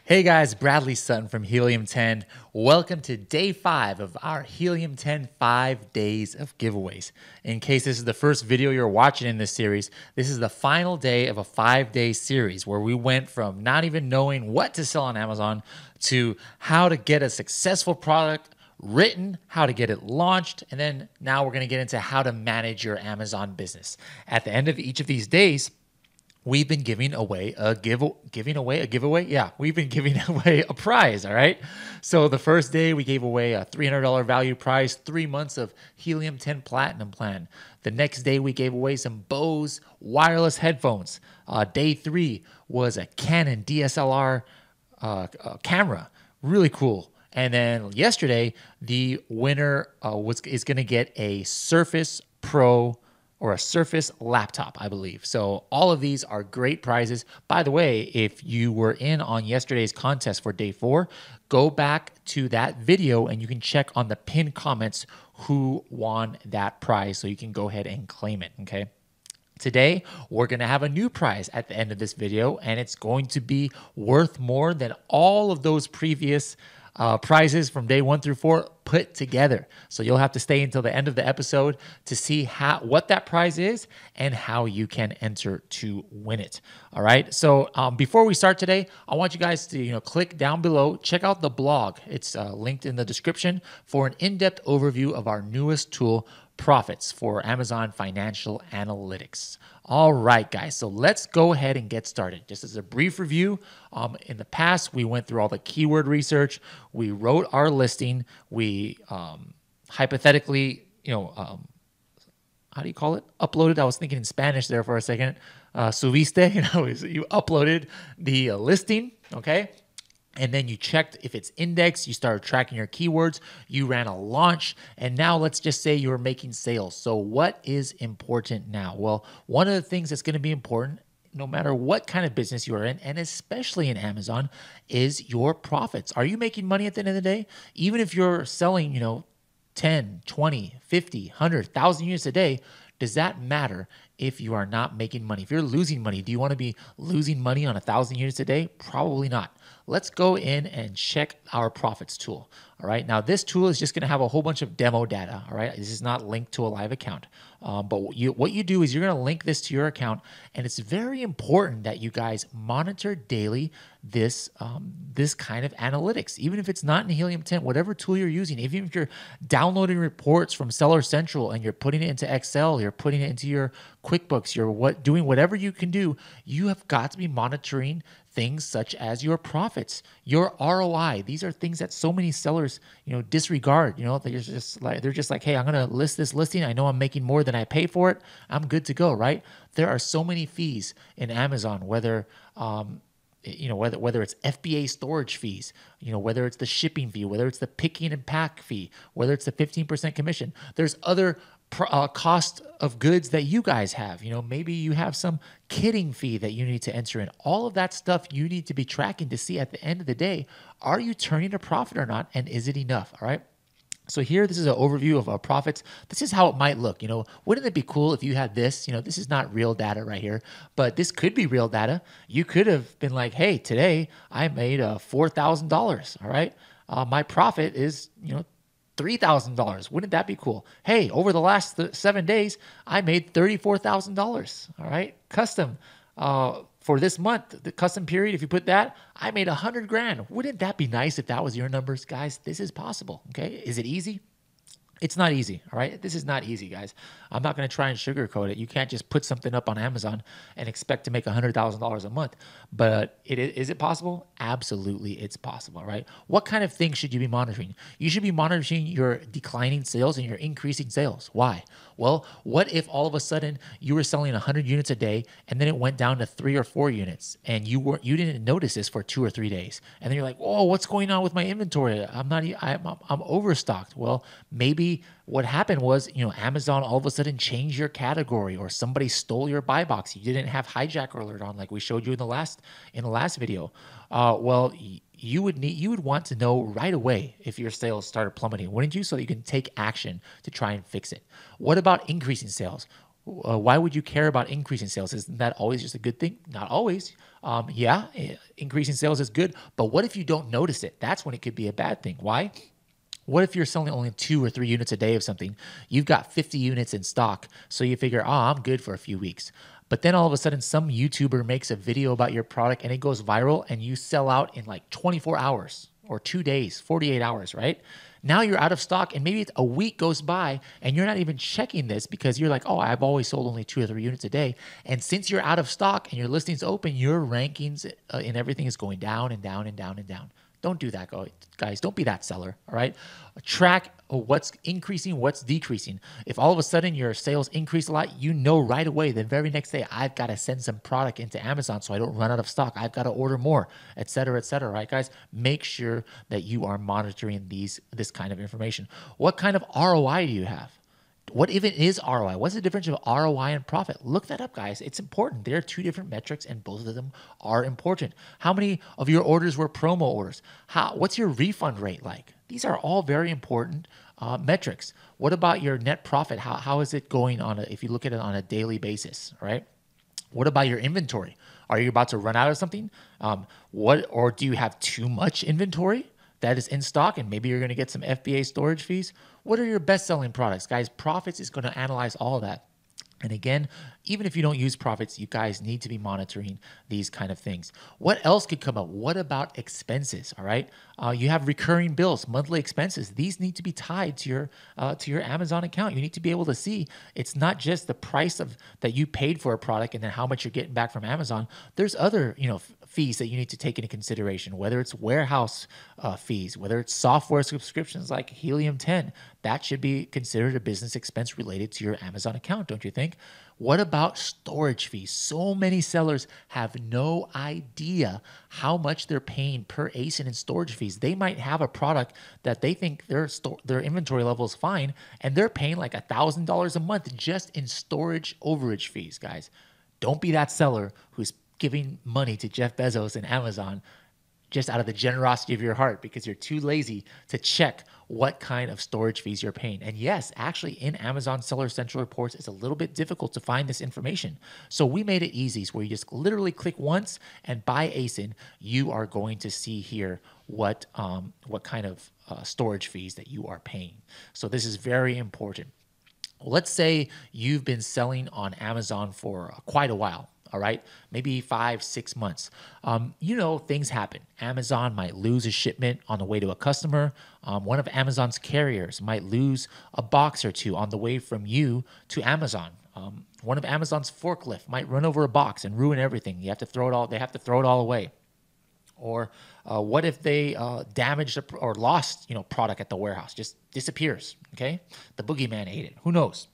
Hey guys, Bradley Sutton from Helium 10. Welcome to day 5 of our Helium 10 5 days of giveaways. In case this is the first video you're watching in this series, this is the final day of a 5-day series where we went from not even knowing what to sell on Amazon to how to get a successful product written, how to get it launched, and then now we're going to get into how to manage your Amazon business. At the end of each of these days, we've been giving away a giveaway. Yeah, we've been giving away a prize. All right. So the first day we gave away a $300 value prize, 3 months of Helium 10 Platinum plan. The next day we gave away some Bose wireless headphones. Day 3 was a Canon DSLR camera. Really cool. And then yesterday, the winner is going to get a Surface Pro or a Surface laptop, I believe. So all of these are great prizes. By the way, if you were in on yesterday's contest for day 4, go back to that video and you can check on the pinned comments who won that prize so you can go ahead and claim it, okay? Today, we're going to have a new prize at the end of this video, and it's going to be worth more than all of those previous prizes from day 1 through 4 put together. So you'll have to stay until the end of the episode to see what that prize is and how you can enter to win it. All right. So before we start today, I want you guys to click down below, check out the blog. It's linked in the description for an in-depth overview of our newest tool, Profits, for Amazon Financial Analytics. All right, guys, so let's go ahead and get started. Just as a brief review, in the past, we went through all the keyword research. We wrote our listing. We hypothetically, how do you call it? Uploaded. I was thinking in Spanish there for a second. Subiste, you uploaded the listing, okay? And then you checked if it's indexed, you started tracking your keywords, you ran a launch, and now let's just say you're making sales. So what is important now? Well, one of the things that's going to be important, no matter what kind of business you're in, and especially in Amazon, is your profits. Are you making money at the end of the day? Even if you're selling, 10, 20, 50, 100, 1,000 units a day, does that matter if you are not making money? If you're losing money, do you want to be losing money on 1,000 units a day? Probably not. Let's go in and check our profits tool. All right. Now, this tool is just going to have a whole bunch of demo data. All right. This is not linked to a live account. But what you do is you're going to link this to your account. And it's very important that you guys monitor daily this kind of analytics. Even if it's not in Helium 10, whatever tool you're using, even if you're downloading reports from Seller Central and you're putting it into Excel, you're putting it into your QuickBooks, you're doing whatever you can do, you have got to be monitoring things such as your profits, your ROI. These are things that so many sellers, disregard. They're just like, hey, I'm going to list this listing. I know I'm making more than I pay for it. I'm good to go, right? There are so many fees in Amazon, whether it's FBA storage fees, whether it's the shipping fee, whether it's the picking and pack fee, whether it's the 15% commission. There's other cost of goods that you guys have. Maybe you have some kitting fee that you need to enter in. All of that stuff you need to be tracking to see at the end of the day, are you turning a profit or not? And is it enough? All right. So here, this is an overview of our profits. This is how it might look. Wouldn't it be cool if you had this? This is not real data right here, but this could be real data. You could have been like, hey, today I made $4,000. All right. My profit is, $3,000. Wouldn't that be cool? Hey, over the last 7 days, I made $34,000. All right. Custom. For this month, the custom period, if you put that, I made $100,000. Wouldn't that be nice if that was your numbers? Guys, this is possible, okay? Is it easy? It's not easy, all right? This is not easy, guys. I'm not going to try and sugarcoat it. You can't just put something up on Amazon and expect to make $100,000 a month. But is it possible? Absolutely, it's possible, right? What kind of things should you be monitoring? You should be monitoring your declining sales and your increasing sales. Why? Well, what if all of a sudden you were selling 100 units a day and then it went down to 3 or 4 units and you didn't notice this for 2 or 3 days, and then you're like, "Whoa, what's going on with my inventory? I'm overstocked." Well, maybe what happened was, Amazon all of a sudden changed your category, or somebody stole your buy box. You didn't have hijacker alert on, like we showed you in the last video. You would want to know right away if your sales started plummeting, wouldn't you? So that you can take action to try and fix it. What about increasing sales? Why would you care about increasing sales? Isn't that always just a good thing? Not always. Yeah, increasing sales is good, but what if you don't notice it? That's when it could be a bad thing. Why? What if you're selling only 2 or 3 units a day of something? You've got 50 units in stock, so you figure, oh, I'm good for a few weeks. But then all of a sudden, some YouTuber makes a video about your product and it goes viral and you sell out in like 24 hours or 2 days, 48 hours, right? Now you're out of stock and maybe a week goes by and you're not even checking this because you're like, oh, I've always sold only 2 or 3 units a day. And since you're out of stock and your listing's open, your rankings and everything is going down and down and down and down. Don't do that, guys. Don't be that seller, all right? Track what's increasing, what's decreasing. If all of a sudden your sales increase a lot, you know right away, the very next day, I've got to send some product into Amazon so I don't run out of stock. I've got to order more, et cetera, right, guys? Make sure that you are monitoring this kind of information. What kind of ROI do you have? What even is ROI? What's the difference of ROI and profit? Look that up, guys. It's important. There are 2 different metrics, and both of them are important. How many of your orders were promo orders? What's your refund rate like? These are all very important metrics. What about your net profit? How is it going if you look at it on a daily basis, right? What about your inventory? Are you about to run out of something? Or do you have too much inventory that is in stock and maybe you're going to get some FBA storage fees? What are your best-selling products? Guys, Profits is going to analyze all of that. And again, even if you don't use Profits, you guys need to be monitoring these kind of things. What else could come up? What about expenses? All right, you have recurring bills, monthly expenses. These need to be tied to your Amazon account. You need to be able to see it's not just the price that you paid for a product and then how much you're getting back from Amazon. There's other fees that you need to take into consideration. Whether it's warehouse fees, whether it's software subscriptions like Helium 10, that should be considered a business expense related to your Amazon account, don't you think? What about storage fees? So many sellers have no idea how much they're paying per ASIN in storage fees. They might have a product that they think their inventory level is fine, and they're paying like $1,000 a month just in storage overage fees, guys. Don't be that seller who's giving money to Jeff Bezos and Amazon just out of the generosity of your heart because you're too lazy to check what kind of storage fees you're paying. And yes, actually in Amazon Seller Central reports, it's a little bit difficult to find this information. So we made it easy where you just literally click once and by ASIN, you are going to see here what kind of storage fees that you are paying. So this is very important. Let's say you've been selling on Amazon for quite a while. All right, maybe 5-6 months. Things happen. Amazon might lose a shipment on the way to a customer. One of Amazon's carriers might lose a box or 2 on the way from you to Amazon. One of Amazon's forklift might run over a box and ruin everything. They have to throw it all away. Or what if they damaged or lost product at the warehouse, just disappears? Okay, the boogeyman ate it. Who knows?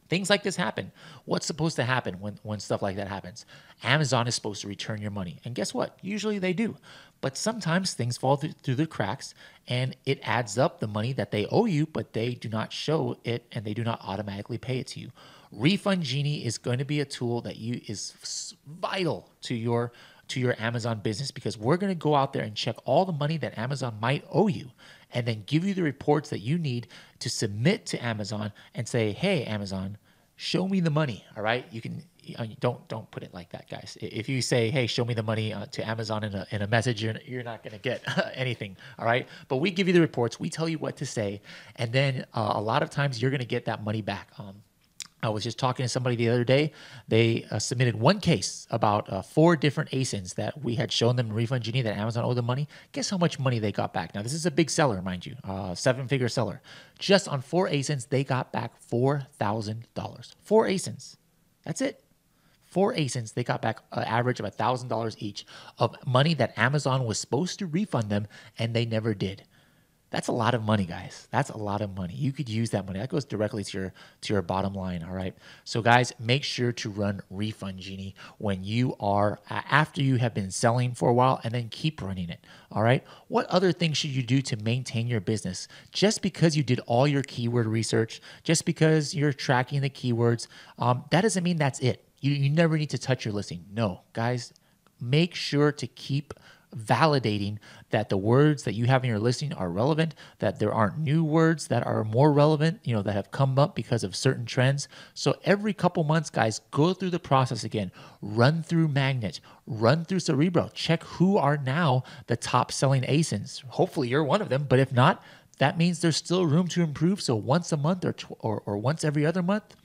Things like this happen. What's supposed to happen when stuff like that happens? Amazon is supposed to return your money. And guess what? Usually they do. But sometimes things fall through the cracks and it adds up the money that they owe you, but they do not show it and they do not automatically pay it to you. Refund Genie is going to be a tool that is vital to your Amazon business because we're going to go out there and check all the money that Amazon might owe you and then give you the reports that you need to submit to Amazon and say, hey, Amazon, show me the money, all right? You can don't put it like that, guys. If you say, hey, show me the money to Amazon in a message, you're not going to get anything, all right? But we give you the reports. We tell you what to say, and then a lot of times you're going to get that money back. I was just talking to somebody the other day. They submitted one case about 4 different ASINs that we had shown them in Refund Genie that Amazon owed them money. Guess how much money they got back? Now, this is a big seller, mind you, 7-figure seller. Just on 4 ASINs, they got back $4,000. 4 ASINs. That's it. 4 ASINs, they got back an average of $1,000 each of money that Amazon was supposed to refund them, and they never did. That's a lot of money, guys. That's a lot of money. You could use that money. That goes directly to your bottom line, all right? So, guys, make sure to run Refund Genie when you are, after you have been selling for a while, and then keep running it, all right? What other things should you do to maintain your business? Just because you did all your keyword research, just because you're tracking the keywords, that doesn't mean that's it. You never need to touch your listing. No, guys, make sure to keep validating that the words that you have in your listing are relevant, that there aren't new words that are more relevant, that have come up because of certain trends. So every couple months, guys, go through the process again. Run through Magnet, run through Cerebro, check who are now the top selling ASINs. Hopefully you're one of them, but if not, that means there's still room to improve. So once a month or once every other month,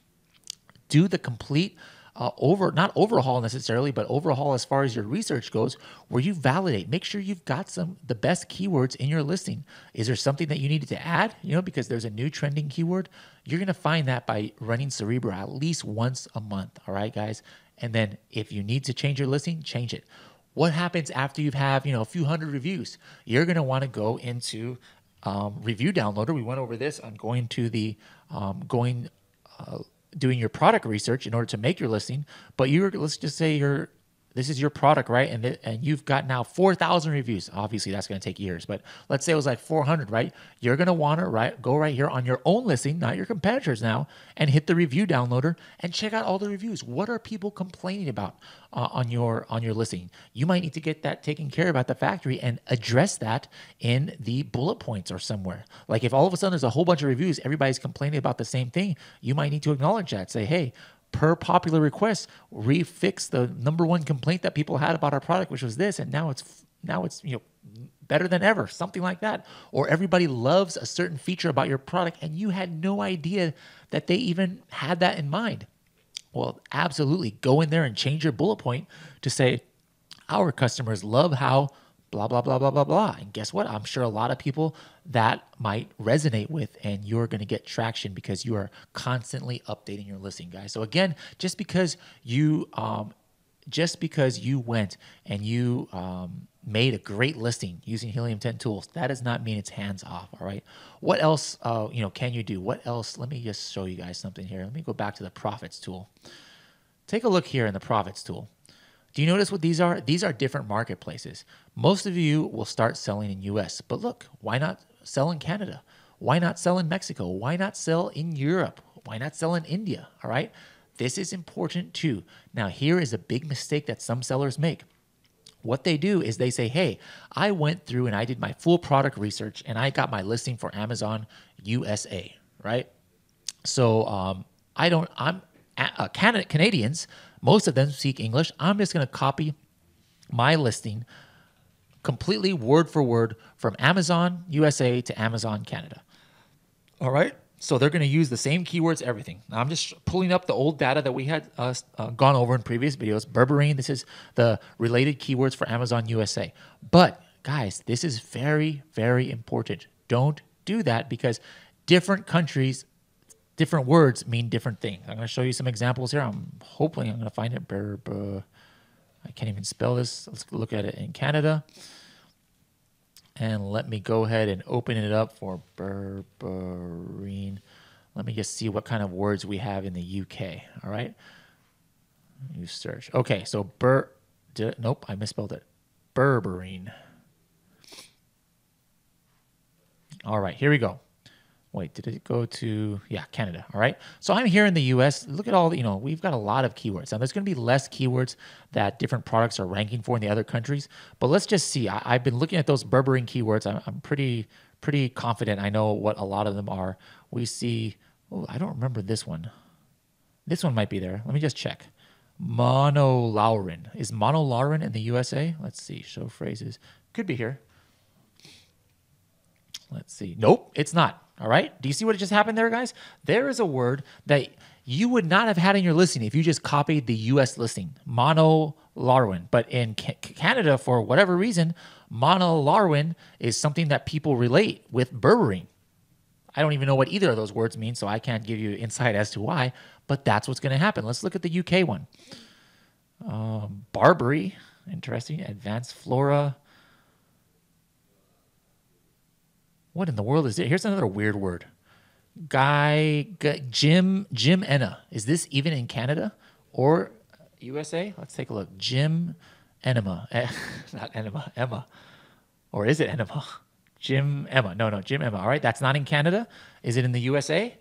do the complete not overhaul necessarily, but overhaul as far as your research goes, where you validate, make sure you've got the best keywords in your listing. Is there something that you needed to add? Because there's a new trending keyword. You're going to find that by running Cerebro at least once a month. All right, guys. And then if you need to change your listing, change it. What happens after you have, a few hundred reviews? You're going to want to go into Review Downloader. We went over this on going to the doing your product research in order to make your listing, but let's just say this is your product, right? And you've got now 4,000 reviews. Obviously, that's going to take years, but let's say it was like 400, right? You're going to want to go right here on your own listing, not your competitors now, and hit the Review Downloader and check out all the reviews. What are people complaining about on your listing? You might need to get that taken care of at the factory and address that in the bullet points or somewhere. Like if all of a sudden there's a whole bunch of reviews, everybody's complaining about the same thing, you might need to acknowledge that. Say, hey, per popular request, refix the number one complaint that people had about our product, which was this, and now it's better than ever, something like that. Or everybody loves a certain feature about your product, and you had no idea that they even had that in mind. Well, absolutely, go in there and change your bullet point to say, our customers love how blah, blah, blah, blah, blah, blah. And guess what? I'm sure a lot of people that might resonate with, and you're going to get traction because you are constantly updating your listing, guys. So again, just because you went and you made a great listing using Helium 10 tools, that does not mean it's hands off. All right. What else, can you do? What else? Let me just show you guys something here. Let me go back to the Profits tool. Take a look here in the Profits tool. Do you notice what these are? These are different marketplaces. Most of you will start selling in US, but look, why not sell in Canada? Why not sell in Mexico? Why not sell in Europe? Why not sell in India? All right. This is important too. Now, here is a big mistake that some sellers make. What they do is they say, hey, I went through and I did my full product research and I got my listing for Amazon USA, right? So Canadians, most of them speak English. I'm just going to copy my listing completely word for word from Amazon USA to Amazon Canada. All right. So they're going to use the same keywords, everything. Now I'm just pulling up the old data that we had gone over in previous videos. Berberine, this is the related keywords for Amazon USA. But guys, this is very, very important. Don't do that because different countries, different words mean different things. I'm going to show you some examples here. I'm hoping I'm going to find it. I can't even spell this. Let's look at it in Canada. And let me go ahead and open it up for berberine. Let me just see what kind of words we have in the UK. All right. You search. Okay. So nope, I misspelled it. Berberine. All right. Here we go. Wait, did it go to, Canada, all right? So I'm here in the US. Look at all the, we've got a lot of keywords. Now, there's going to be less keywords that different products are ranking for in the other countries, but let's just see. I've been looking at those berberine keywords. I'm pretty confident I know what a lot of them are. We see, I don't remember this one. This one might be there. Let me just check. Monolaurin. Is monolaurin in the USA? Let's see, show phrases. Could be here. Let's see. Nope, it's not. All right. Do you see what just happened there, guys? There is a word that you would not have had in your listing if you just copied the US listing, monolaurin. But in Canada, for whatever reason, monolaurin is something that people relate with berberine. I don't even know what either of those words mean, so I can't give you insight as to why, but that's what's going to happen. Let's look at the UK one. Barbary, interesting. Advanced flora. What in the world is it? Here's another weird word. Jim enna. Is this even in Canada or USA? Let's take a look. Jim enema. Not enema, Emma. Or is it enema? Jim Emma. No, Jim Emma. All right, that's not in Canada. Is it in the USA?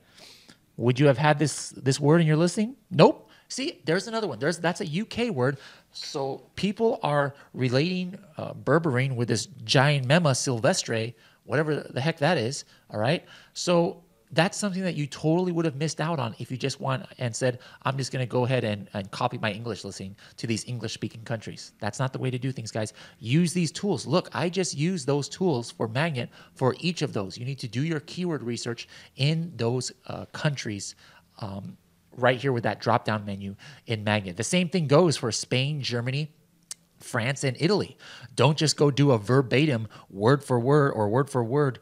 Would you have had this word in your listing? Nope. See, there's another one. That's a UK word. So people are relating berberine with this giant Mema silvestre, whatever the heck that is. All right. So that's something that you totally would have missed out on if you just went and said, I'm just going to go ahead and copy my English listing to these English speaking countries. That's not the way to do things, guys. Use these tools. Look, I just use those tools for Magnet for each of those. You need to do your keyword research in those countries. Right here with that drop-down menu in Magnet. The same thing goes for Spain, Germany, France, and Italy. Don't just go do a verbatim word for word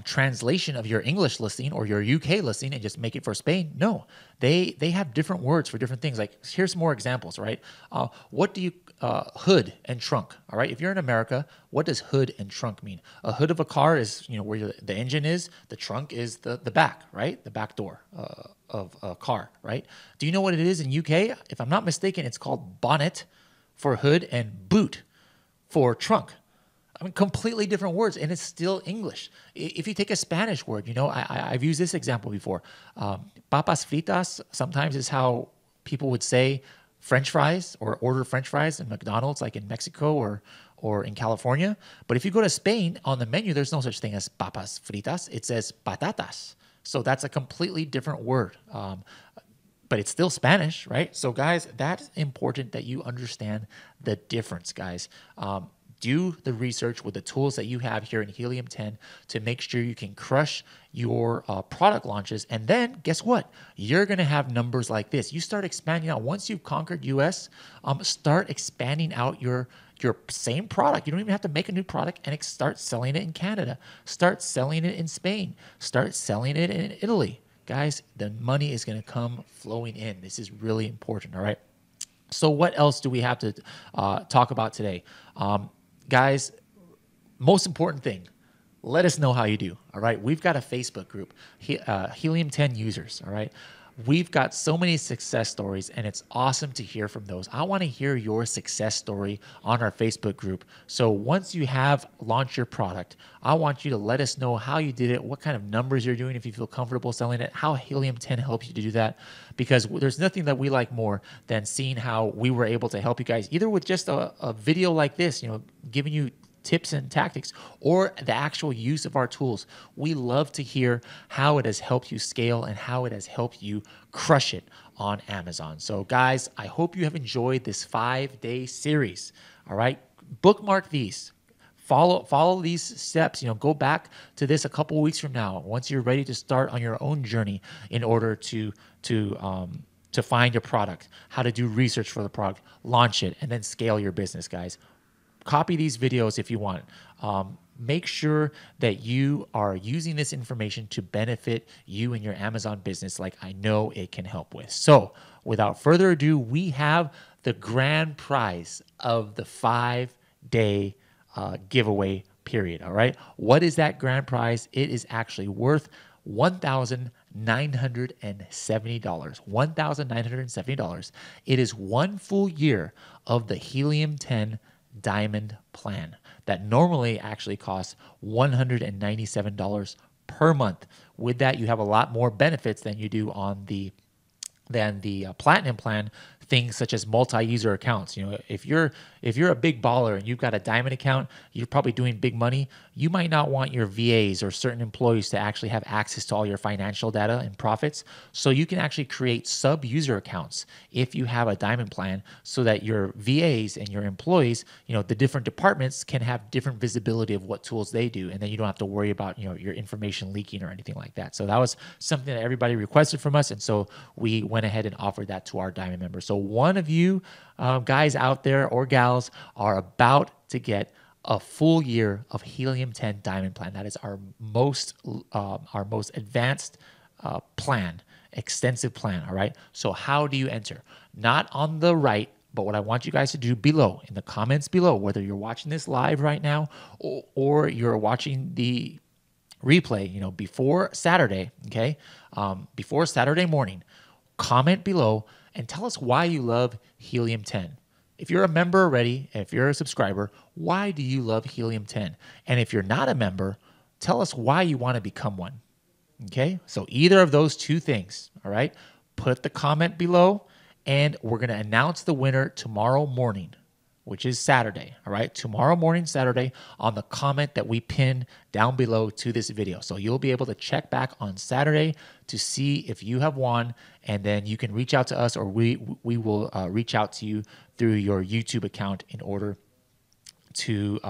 translation of your English listing or your UK listing and just make it for Spain. No, they have different words for different things. Like here's more examples, right? What do you hood and trunk? All right, if you're in America, what does hood and trunk mean? A hood of a car is where the engine is. The trunk is the back, right? The back door of a car, right? Do you know what it is in UK? If I'm not mistaken, it's called bonnet for hood and boot for trunk. I mean, completely different words, and it's still English. If you take a Spanish word, I've used this example before. Papas fritas sometimes is how people would say French fries or order French fries in McDonald's, like in Mexico or in California. But if you go to Spain, on the menu, there's no such thing as papas fritas. It says patatas. So that's a completely different word. But it's still Spanish, right? So guys, that's important that you understand the difference, guys. Do the research with the tools that you have here in Helium 10 to make sure you can crush your product launches. And then guess what? You're going to have numbers like this. You start expanding out. Once you've conquered US, start expanding out your same product. You don't even have to make a new product and start selling it in Canada. Start selling it in Spain. Start selling it in Italy. Guys, the money is going to come flowing in. This is really important, all right? So what else do we have to talk about today? Guys, most important thing, let us know how you do, all right? We've got a Facebook group, Helium 10 users, all right? We've got so many success stories, and it's awesome to hear from those. I want to hear your success story on our Facebook group. So once you have launched your product, I want you to let us know how you did it, what kind of numbers you're doing, if you feel comfortable selling it, how Helium 10 helps you to do that, because there's nothing that we like more than seeing how we were able to help you guys, either with just a video like this, giving you tips and tactics, or the actual use of our tools. We love to hear how it has helped you scale and how it has helped you crush it on Amazon. So guys, I hope you have enjoyed this 5-day series. All right, bookmark these. Follow these steps. Go back to this a couple of weeks from now once you're ready to start on your own journey in order to find your product, how to do research for the product, launch it, and then scale your business, guys. Copy these videos if you want. Make sure that you are using this information to benefit you and your Amazon business like I know it can help with. So without further ado, we have the grand prize of the 5-day giveaway period, all right? What is that grand prize? It is actually worth $1,970. $1,970. It is 1 full year of the Helium 10 Diamond Plan that normally actually costs $197 per month. With that, you have a lot more benefits than you do on the Platinum Plan. Things such as multi-user accounts. If you're a big baller and you've got a diamond account, you're probably doing big money. You might not want your VAs or certain employees to actually have access to all your financial data and profits. So you can actually create sub-user accounts if you have a diamond plan, so that your VAs and your employees, the different departments can have different visibility of what tools they do, and then you don't have to worry about your information leaking or anything like that. So that was something that everybody requested from us, and so we went ahead and offered that to our diamond members. So one of you guys out there or gals are about to get a full year of Helium 10 Diamond Plan. That is our most advanced plan, extensive plan, all right? So how do you enter? Not on the right, but what I want you guys to do below, in the comments below, whether you're watching this live right now or you're watching the replay, before Saturday, okay? Before Saturday morning, comment below and tell us why you love Helium 10. If you're a member already, if you're a subscriber, why do you love Helium 10? And if you're not a member, tell us why you want to become one. Okay? So either of those two things, all right? Put the comment below And we're going to announce the winner tomorrow morning, which is Saturday. All right. Tomorrow morning, Saturday, on the comment that we pin down below to this video. So you'll be able to check back on Saturday to see if you have won. And then you can reach out to us, or we will reach out to you through your YouTube account in order to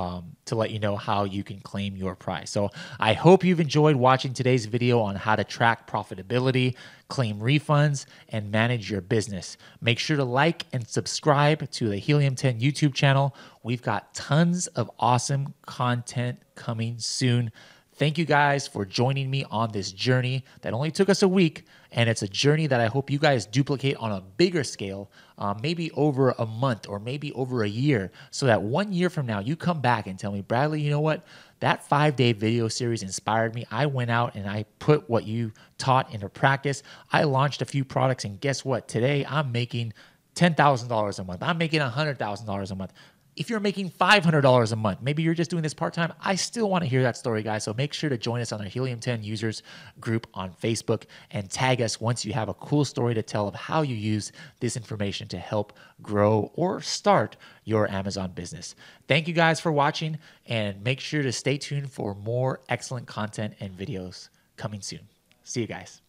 let you know how you can claim your prize. So I hope you've enjoyed watching today's video on how to track profitability, claim refunds, and manage your business. Make sure to like and subscribe to the Helium 10 YouTube channel. We've got tons of awesome content coming soon. Thank you guys for joining me on this journey that only took us a week, and it's a journey that I hope you guys duplicate on a bigger scale, maybe over a month or maybe over a year, so that 1 year from now you come back and tell me, Bradley, you know what? That 5-day video series inspired me. I went out and I put what you taught into practice. I launched a few products, and guess what? Today I'm making $10,000 a month. I'm making $100,000 a month. If you're making $500 a month, maybe you're just doing this part-time, I still want to hear that story, guys. So make sure to join us on our Helium 10 users group on Facebook and tag us once you have a cool story to tell of how you use this information to help grow or start your Amazon business. Thank you guys for watching, and make sure to stay tuned for more excellent content and videos coming soon. See you guys.